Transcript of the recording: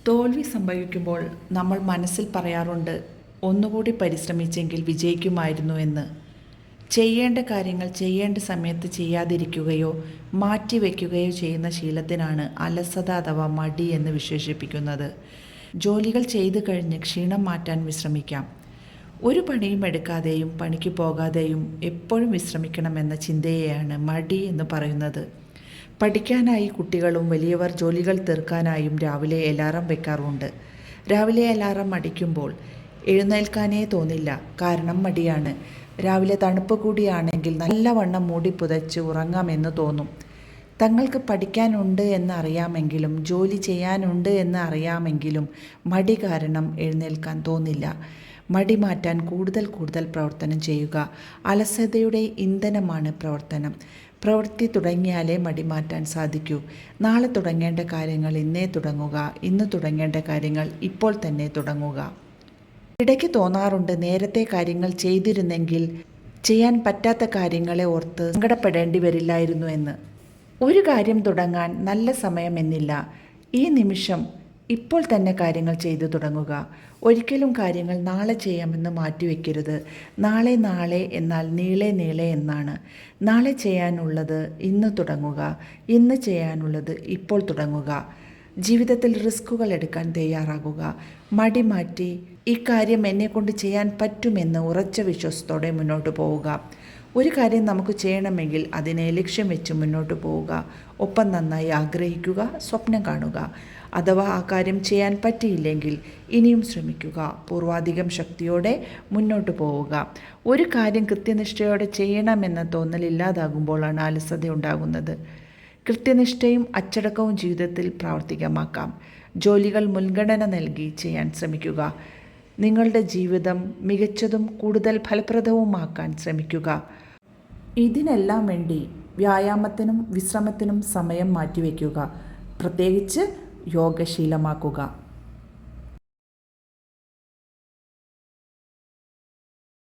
തോൽവി സംഭവിക്കുമ്പോൾ നമ്മൾ മനസ്സിൽ പറയാറുണ്ട്, ഒന്നുകൂടി പരിശ്രമിച്ചെങ്കിൽ വിജയിക്കുമായിരുന്നു എന്ന്. ചെയ്യേണ്ട കാര്യങ്ങൾ ചെയ്യേണ്ട സമയത്ത് ചെയ്യാതിരിക്കുകയോ മാറ്റിവെക്കുകയോ ചെയ്യുന്ന ശീലത്തിനാണ് അലസത അഥവാ മടി എന്ന് വിശേഷിപ്പിക്കുന്നത്. ജോലികൾ ചെയ്തു കഴിഞ്ഞ് ക്ഷീണം മാറ്റാൻ വിശ്രമിക്കാം. ഒരു പണിയും എടുക്കാതെയും പണിക്ക് പോകാതെയും എപ്പോഴും വിശ്രമിക്കണമെന്ന ചിന്തയെയാണ് മടി എന്ന് പറയുന്നത്. പഠിക്കാനായി കുട്ടികളും വലിയവർ ജോലികൾ തീർക്കാനായും രാവിലെ അലാറം വെക്കാറുണ്ട്. രാവിലെ അലാറം അടിക്കുമ്പോൾ എഴുന്നേൽക്കാനേ തോന്നില്ല, കാരണം മടിയാണ്. രാവിലെ തണുപ്പ് കൂടിയാണെങ്കിൽ നല്ലവണ്ണം മൂടി പുതച്ച് ഉറങ്ങാമെന്ന് തോന്നും. തങ്ങൾക്ക് പഠിക്കാനുണ്ട് എന്ന് അറിയാമെങ്കിലും ജോലി ചെയ്യാനുണ്ട് എന്ന് അറിയാമെങ്കിലും മടി കാരണം എഴുന്നേൽക്കാൻ തോന്നില്ല. മടി മാറ്റാൻ കൂടുതൽ പ്രവർത്തനം ചെയ്യുക. അലസതയുടെ ഇന്ധനമാണ് പ്രവർത്തനം. പ്രവൃത്തി തുടങ്ങിയാലേ മടി മാറ്റാൻ സാധിക്കൂ. നാളെ തുടങ്ങേണ്ട കാര്യങ്ങൾ ഇന്നേ തുടങ്ങുക. ഇന്ന് തുടങ്ങേണ്ട കാര്യങ്ങൾ ഇപ്പോൾ തന്നെ തുടങ്ങുക. ഇടയ്ക്ക് തോന്നാറുണ്ട്, നേരത്തെ കാര്യങ്ങൾ ചെയ്തിരുന്നെങ്കിൽ ചെയ്യാൻ പറ്റാത്ത കാര്യങ്ങളെ ഓർത്ത് സങ്കടപ്പെടേണ്ടി വരില്ലായിരുന്നു എന്ന്. ഒരു കാര്യം തുടങ്ങാൻ നല്ല സമയമെന്നില്ല. ഈ നിമിഷം ഇപ്പോൾ തന്നെ കാര്യങ്ങൾ ചെയ്തു തുടങ്ങുക. ഒരിക്കലും കാര്യങ്ങൾ നാളെ ചെയ്യാമെന്ന് മാറ്റിവെക്കരുത്. നാളെ എന്നാൽ നീളെ എന്നാണ്. നാളെ ചെയ്യാനുള്ളത് ഇന്ന് തുടങ്ങുക. ഇന്ന് ചെയ്യാനുള്ളത് ഇപ്പോൾ തുടങ്ങുക. ജീവിതത്തിൽ റിസ്കുകൾ എടുക്കാൻ തയ്യാറാകുക. മടി മാറ്റി ഈ കാര്യം എന്നെക്കൊണ്ട് ചെയ്യാൻ പറ്റുമെന്ന് ഉറച്ച വിശ്വാസത്തോടെ മുന്നോട്ട് പോവുക. ഒരു കാര്യം നമുക്ക് ചെയ്യണമെങ്കിൽ അതിനെ ലക്ഷ്യം വെച്ച് മുന്നോട്ട് പോവുക. ഒപ്പം നന്നായി ആഗ്രഹിക്കുക, സ്വപ്നം കാണുക. അഥവാ ആ കാര്യം ചെയ്യാൻ പറ്റിയില്ലെങ്കിൽ ഇനിയും ശ്രമിക്കുക. പൂർവാധികം ശക്തിയോടെ മുന്നോട്ട് പോവുക. ഒരു കാര്യം കൃത്യനിഷ്ഠയോടെ ചെയ്യണമെന്ന തോന്നലില്ലാതാകുമ്പോഴാണ് അലസത ഉണ്ടാകുന്നത്. കൃത്യനിഷ്ഠയും അച്ചടക്കവും ജീവിതത്തിൽ പ്രാവർത്തികമാക്കാം. ജോലികൾ മുൻഗണന നൽകി ചെയ്യാൻ ശ്രമിക്കുക. നിങ്ങളുടെ ജീവിതം മികച്ചതും കൂടുതൽ ഫലപ്രദവുമാക്കാൻ ശ്രമിക്കുക. ഇതിനെല്ലാം വേണ്ടി വ്യായാമത്തിനും വിശ്രമത്തിനും സമയം മാറ്റിവെക്കുക. പ്രത്യേകിച്ച് യോഗശീലമാക്കുക.